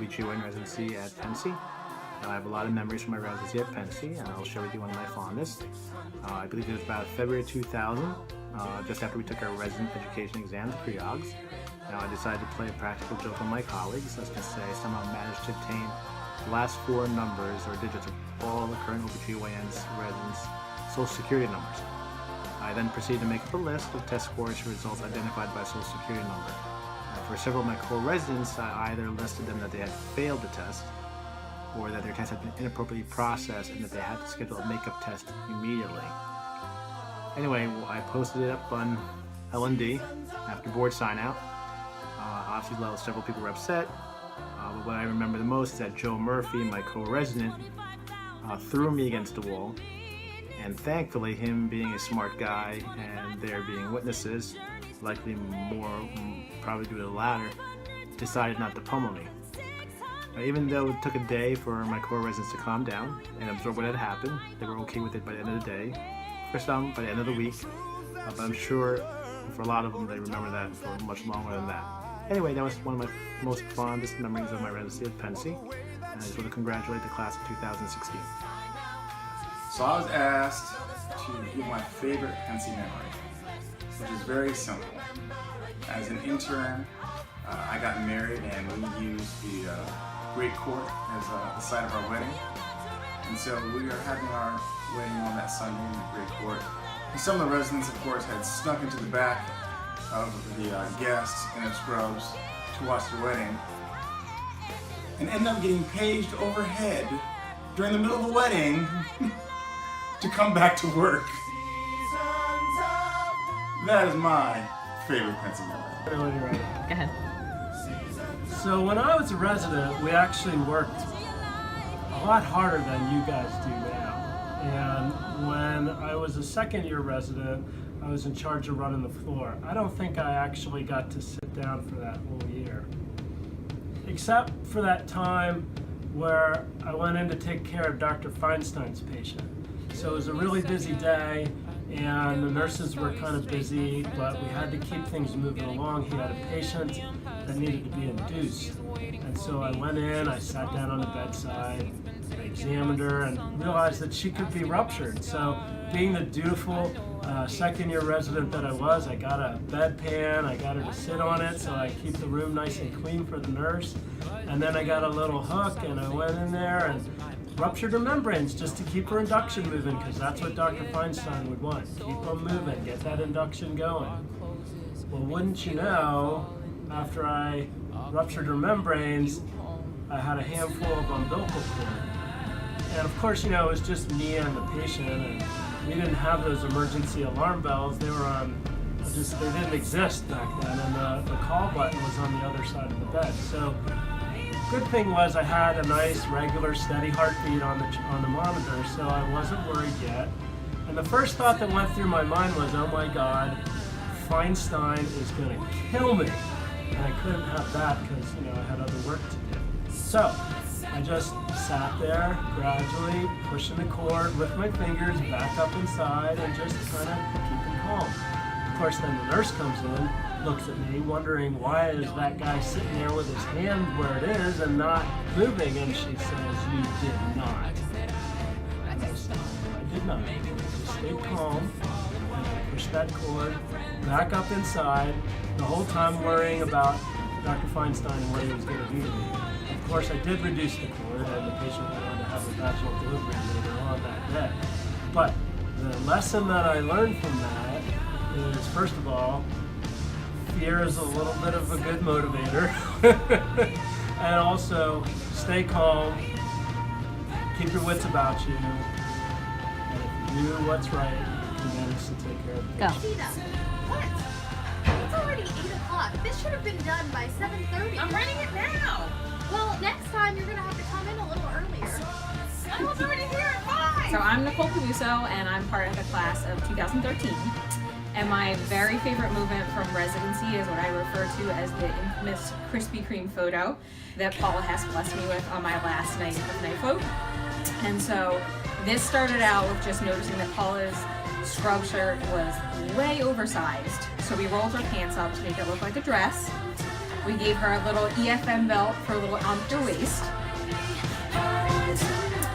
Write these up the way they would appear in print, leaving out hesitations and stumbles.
OB/GYN residency at Pennsy. I have a lot of memories from my residency at Pennsy, and I'll share with you one of my fondest. I believe it was about February 2000, just after we took our resident education exam, the pre-augs. I decided to play a practical joke on my colleagues. Let's just say I somehow managed to obtain the last four numbers or digits of all the current OB/GYN's residents' social security numbers. I then proceeded to make up a list of test scores for results identified by social security number. For several of my core residents, I either listed them that they had failed the test, or that their test had been inappropriately processed and that they had to schedule a makeup test immediately. Anyway, I posted it up on L&D after board sign out. Obviously, several people were upset, but what I remember the most is that Joe Murphy, my co-resident, threw me against the wall, and thankfully, him being a smart guy and there being witnesses, likely more, probably due to the latter, decided not to pummel me. Even though it took a day for my core residents to calm down and absorb what had happened, they were okay with it by the end of the day. For some, by the end of the week, but I'm sure for a lot of them, they remember that for much longer than that. Anyway, that was one of my most fondest memories of my residency at Pennsy, and I just want to congratulate the class of 2016. So I was asked to give my favorite Pennsy memory, which is very simple. As an intern, I got married and we used the Great Court as the site of our wedding. And so we are having our wedding on that Sunday in the Great Court. And some of the residents, of course, had snuck into the back of the guests in their scrubs to watch the wedding and ended up getting paged overhead during the middle of the wedding to come back to work. That is my favorite Pennsy memory. Go ahead. So when I was a resident, we actually worked a lot harder than you guys do now. And when I was a second-year resident, I was in charge of running the floor. I don't think I actually got to sit down for that whole year, except for that time where I went in to take care of Dr. Feinstein's patient. So it was a really busy day, and the nurses were kind of busy, but we had to keep things moving along. He had a patient that needed to be induced. And so I went in, I sat down on the bedside, I examined her and realized that she could be ruptured. So being the dutiful second-year resident that I was, I got a bedpan, I got her to sit on it so I keep the room nice and clean for the nurse. And then I got a little hook and I went in there and ruptured her membranes just to keep her induction moving, because that's what Dr. Feinstein would want. Keep them moving, get that induction going. Well, wouldn't you know, after I ruptured her membranes, I had a handful of umbilical cord. And of course, you know, it was just me and the patient, and we didn't have those emergency alarm bells. They were on, they didn't exist back then, and the call button was on the other side of the bed. So, good thing was I had a nice, regular, steady heartbeat on the monitor, so I wasn't worried yet. And the first thought that went through my mind was, oh my God, Feinstein is going to kill me. And I couldn't have that because, you know, I had other work to do. So I just sat there, gradually pushing the cord with my fingers back up inside and just kind of keeping calm. Of course, then the nurse comes in, looks at me, wondering why is that guy sitting there with his hand where it is and not moving, and she says, "You did not." And I said, "I did not." I just stayed calm, and I pushed that cord back up inside, the whole time worrying about Dr. Feinstein and what he was going to do to me. Of course, I did reduce the cord, and the patient went on to have a vaginal delivery later on that day. But the lesson that I learned from that is, first of all, fear is a little bit of a good motivator. And also, stay calm, keep your wits about you, and if you do what's right, you can manage to take care of it. Go. What? It's already 8 o'clock. This should have been done by 7:30. I'm running it now. Well, next time you're going to have to come in a little earlier. I was already here at 5. So I'm Nicole Peluso, and I'm part of the class of 2013. And my very favorite movement from residency is what I refer to as the infamous Krispy Kreme photo that Paula has blessed me with on my last night of night float. And so this started out with just noticing that Paula's scrub shirt was way oversized. So we rolled her pants up to make it look like a dress. We gave her a little EFM belt for a little on her waist.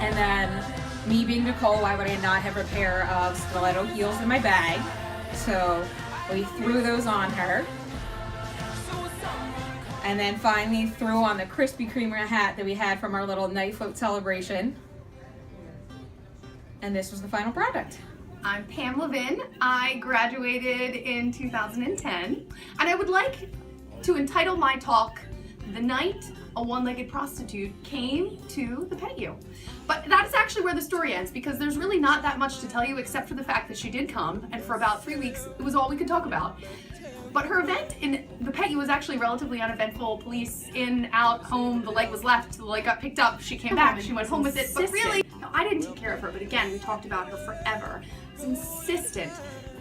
And then, me being Nicole, why would I not have a pair of stiletto heels in my bag? So we threw those on her. And then finally threw on the Krispy Kreme hat that we had from our little night float celebration. And this was the final product. I'm Pam Levin. I graduated in 2010, and I would like to entitle my talk, "The Night a One-Legged Prostitute Came to the Patio." But that is actually where the story ends, because there's really not that much to tell you except for the fact that she did come, and for about 3 weeks, it was all we could talk about. But her event in the Patio was actually relatively uneventful. Police in, out, home, the leg was left, the leg got picked up, she came back, she went home with it, but really, no, I didn't take care of her, but again, we talked about her forever. I was insistent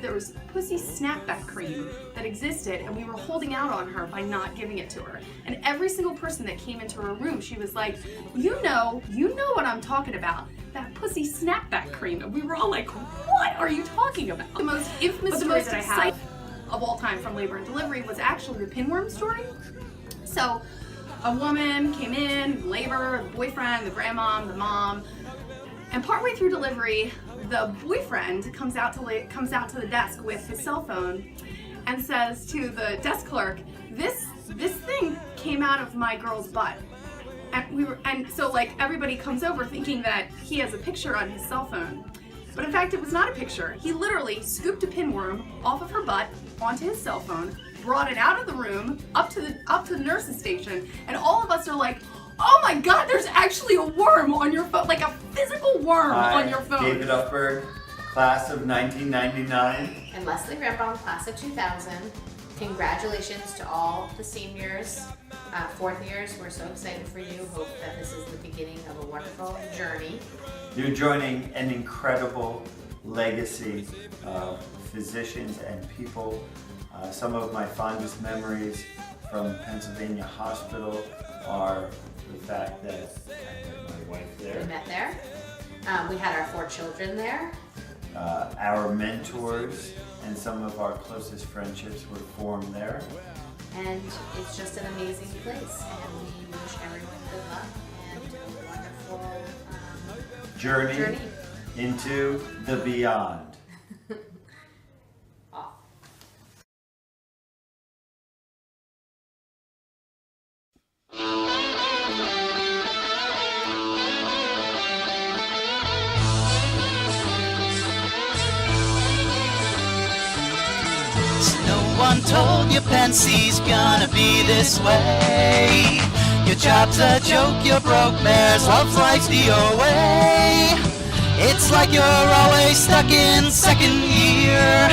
there was pussy snapback cream that existed, and we were holding out on her by not giving it to her. And every single person that came into her room, she was like, you know what I'm talking about, that pussy snapback cream. And we were all like, what are you talking about? The most infamous story that I have of all time from labor and delivery was actually the pinworm story. So a woman came in, labor, the boyfriend, the grandmom, the mom, and partway through delivery, the boyfriend comes out to the desk with his cell phone and says to the desk clerk, this thing came out of my girl's butt. And so like everybody comes over thinking that he has a picture on his cell phone. But in fact, it was not a picture. He literally scooped a pinworm off of her butt onto his cell phone, brought it out of the room, up to the nurse's station, and all of us are like, oh my God, there's actually a worm on your phone, like a physical worm on your phone. David Upberg, class of 1999. And Leslie Rembrandt, class of 2000. Congratulations to all the seniors, fourth years. We're so excited for you. Hope that this is the beginning of a wonderful journey. You're joining an incredible legacy of physicians and people. Some of my fondest memories from Pennsylvania Hospital are the fact that I met my wife there. We met there. We had our 4 children there. Our mentors and some of our closest friendships were formed there. And it's just an amazing place. And we wish everyone good luck and a wonderful Journey into the beyond. No one told you Pensy's gonna be this way. Your job's a joke, you're broke, mares, love life's DOA. It's like you're always stuck in second year.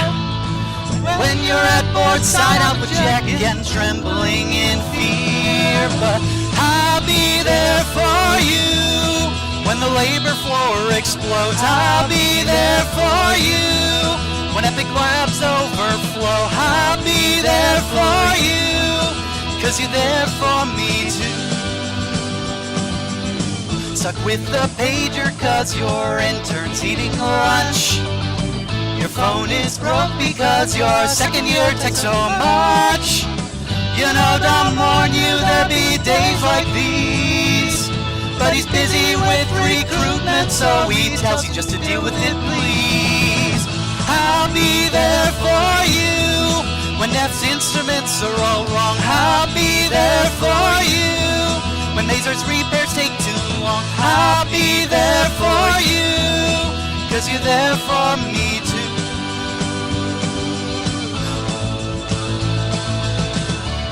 When you're at board, sign out with Jack again, trembling in fear. But I'll be there for you when the labor floor explodes. I'll be there for you when epic labs overflow. I'll be there for you, 'cause you're there for me too. Stuck with the pager 'cause your intern's eating lunch. Your phone is broke because your second year takes so much. You know, don't warn you, there'll be days like these. But he's busy with recruitment, so he tells you just to deal with it, please. I'll be there for you when Neff's instruments are all wrong. I'll be there for you when Mazur's repairs take too long. I'll be there for you, 'cause you're there for me too.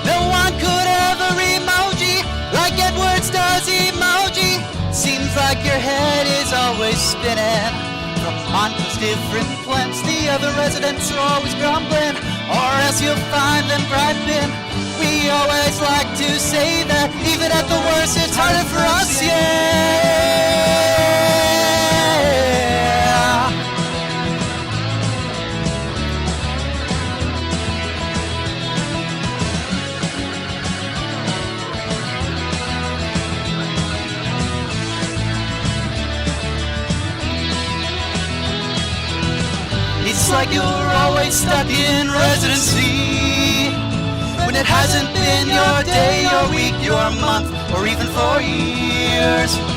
No one could ever emoji like Edwards does emoji. Seems like your head is always spinning from Montrose different plants. The other residents are always grumbling, or else you'll find them griping. We always like to say that even at the worst it's harder for us, yeah. It's like you're always stuck in residency. When when it hasn't been your day, your week, your month, or even for years.